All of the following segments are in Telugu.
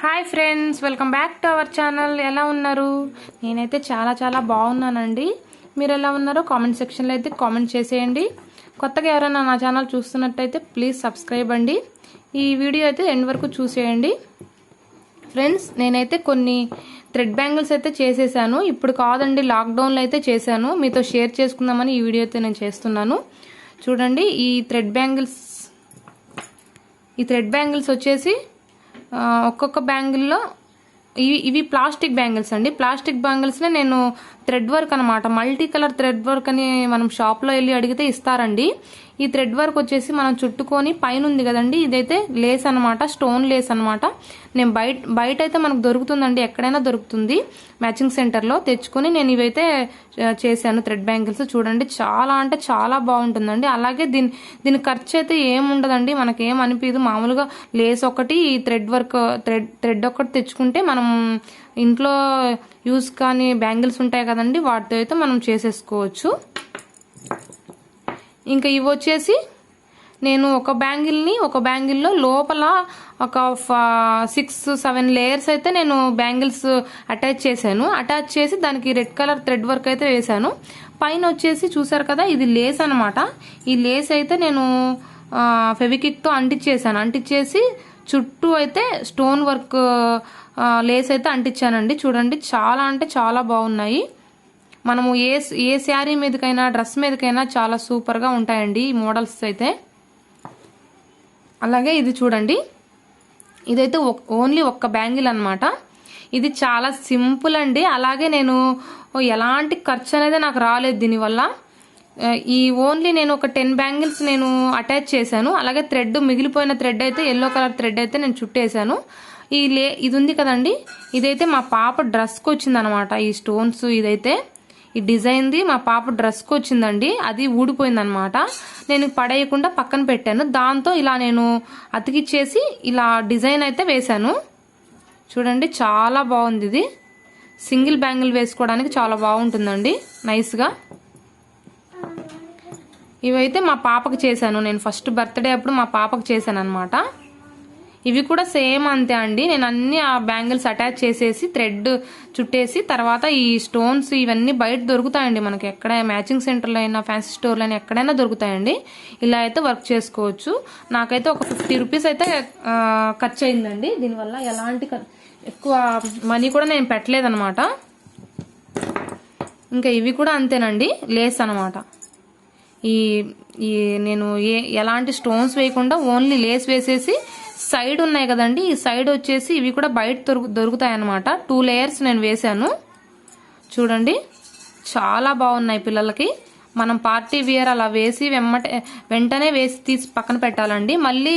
Hi friends, welcome back to our channel. ఎలా ఉన్నారు? నేనైతే చాలా బాగున్నానండి. మీరు ఎలా ఉన్నారో కామెంట్ సెక్షన్లో అయితే కామెంట్ చేసేయండి. కొత్తగా ఎవరైనా నా ఛానల్ చూస్తున్నట్టయితే ప్లీజ్ సబ్స్క్రైబ్ అండి. ఈ వీడియో అయితే ఎండ్ వరకు చూసేయండి. ఫ్రెండ్స్, నేనైతే కొన్ని థ్రెడ్ బ్యాంగిల్స్ అయితే చేసేసాను. ఇప్పుడు కాదండి, లాక్డౌన్లో అయితే చేశాను. మీతో షేర్ చేసుకుందామని ఈ వీడియో అయితే నేను చేస్తున్నాను. చూడండి, ఈ థ్రెడ్ బ్యాంగిల్స్ వచ్చేసి ఒక్కొక్క బ్యాంగిల్లో ఇవి ప్లాస్టిక్ బ్యాంగిల్స్ అండి. ప్లాస్టిక్ బ్యాంగిల్స్నే నేను థ్రెడ్ వర్క్ అనమాట, మల్టీ కలర్ థ్రెడ్ వర్క్ అని మనం షాప్లో వెళ్ళి అడిగితే ఇస్తారండి. ఈ థ్రెడ్ వర్క్ వచ్చేసి మనం చుట్టుకొని పైన ఉంది కదండి, ఇదైతే లేస్ అనమాట, స్టోన్ లేస్ అనమాట. నేను బయట అయితే మనకు దొరుకుతుందండి, ఎక్కడైనా దొరుకుతుంది. మ్యాచింగ్ సెంటర్లో తెచ్చుకొని నేను ఇవైతే చేశాను థ్రెడ్ బ్యాంగిల్స్. చూడండి, చాలా అంటే చాలా బాగుంటుందండి. అలాగే దీని ఖర్చు అయితే ఏముండదండి, మనకేం అనిపించదు. మామూలుగా లేస్ ఒకటి, థ్రెడ్ ఒకటి తెచ్చుకుంటే మనం ఇంట్లో యూస్ కానీ బ్యాంగిల్స్ ఉంటాయి కదండి, వాటితో అయితే మనం చేసేసుకోవచ్చు. ఇంకా ఇవి వచ్చేసి నేను ఒక బ్యాంగిల్లో లోపల ఒక 6-7 లేయర్స్ అయితే నేను బ్యాంగిల్స్ అటాచ్ చేసి దానికి రెడ్ కలర్ థ్రెడ్ వర్క్ అయితే వేశాను. పైన వచ్చేసి చూసారు కదా, ఇది లేస్ అనమాట. ఈ లేస్ అయితే నేను ఫెవిక్విక్తో అంటించేసి చుట్టూ అయితే స్టోన్ వర్క్ లేస్ అయితే అంటించానండి. చూడండి, చాలా అంటే చాలా బాగున్నాయి. మనము ఏ శారీ మీదకైనా డ్రెస్ మీదకైనా చాలా సూపర్గా ఉంటాయండి ఈ మోడల్స్ అయితే. అలాగే ఇది చూడండి, ఇదైతే ఓన్లీ ఒక్క బ్యాంగిల్ అనమాట. ఇది చాలా సింపుల్ అండి. అలాగే నేను ఎలాంటి ఖర్చు అనేది నాకు రాలేదు దీనివల్ల. ఈ ఓన్లీ నేను ఒక 10 బ్యాంగిల్స్ నేను అటాచ్ చేశాను. అలాగే మిగిలిపోయిన థ్రెడ్ అయితే ఎల్లో కలర్ థ్రెడ్ అయితే నేను చుట్టేశాను. ఇది ఉంది కదండి, ఇదైతే మా పాప డ్రెస్కి వచ్చింది అనమాట. ఈ స్టోన్స్ ఇదైతే ఈ డిజైన్ది మా పాప డ్రెస్కి వచ్చిందండి. అది ఊడిపోయిందనమాట. నేను పడేయకుండా పక్కన పెట్టాను. దాంతో ఇలా నేను అతికిచ్చేసి ఇలా డిజైన్ అయితే వేశాను. చూడండి, చాలా బాగుంది. ఇది సింగిల్ బ్యాంగిల్ వేసుకోవడానికి చాలా బాగుంటుందండి, నైస్గా. ఇవైతే మా పాపకు చేశాను నేను, ఫస్ట్ బర్త్డే అప్పుడు మా పాపకు చేశాను అనమాట. ఇవి కూడా సేమ్ అంతే అండి. నేను అన్ని ఆ బ్యాంగిల్స్ అటాచ్ చేసేసి థ్రెడ్ చుట్టేసి తర్వాత ఈ స్టోన్స్ ఇవన్నీ బయట దొరుకుతాయండి మనకి, ఎక్కడ మ్యాచింగ్ సెంటర్లో అయినా ఫ్యాన్సీ స్టోర్లో అయినా ఎక్కడైనా దొరుకుతాయండి. ఇలా అయితే వర్క్ చేసుకోవచ్చు. నాకైతే ఒక 50 రూపీస్ అయితే ఖర్చు అయిందండి. దీనివల్ల ఎలాంటి ఎక్కువ మనీ కూడా నేను పెట్టలేదన్నమాట. ఇంకా ఇవి కూడా అంతేనండి, లేస్ అనమాట. నేను ఎలాంటి స్టోన్స్ వేయకుండా ఓన్లీ లేస్ వేసేసి సైడ్ ఉన్నాయి కదండి, ఈ సైడ్ వచ్చేసి ఇవి కూడా బయట దొరుకుతాయి అనమాట. 2 లేయర్స్ నేను వేశాను. చూడండి, చాలా బాగున్నాయి. పిల్లలకి మనం పార్టీ వేర్ అలా వేసి వెంటనే వేసి తీసి పక్కన పెట్టాలండి. మళ్ళీ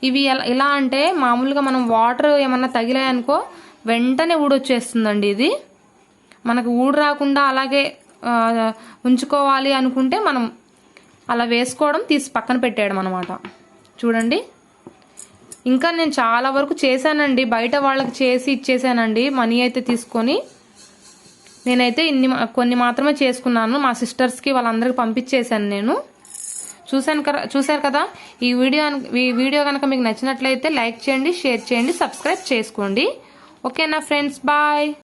ఇవి ఎలా అంటే మామూలుగా మనం వాటర్ ఏమన్నా తగిలాయనుకో వెంటనే ఊడొచ్చేస్తుందండి. ఇది మనకు ఊడు రాకుండా అలాగే ఉంచుకోవాలి అనుకుంటే మనం అలా వేసుకోవడం, తీసి పక్కన పెట్టేయడం అనమాట. చూడండి, ఇంకా నేను చాలా వరకు చేశానండి, బయట వాళ్ళకి చేసి ఇచ్చేసానండి మనీ అయితే తీసుకొని. నేనైతే కొన్ని మాత్రమే చేసుకున్నాను, మా సిస్టర్స్కి వాళ్ళందరికీ పంపించేశాను నేను. చూశారు కదా, ఈ వీడియో కనుక మీకు నచ్చినట్లయితే లైక్ చేయండి, షేర్ చేయండి, సబ్స్క్రైబ్ చేసుకోండి. ఓకేనా ఫ్రెండ్స్, బాయ్.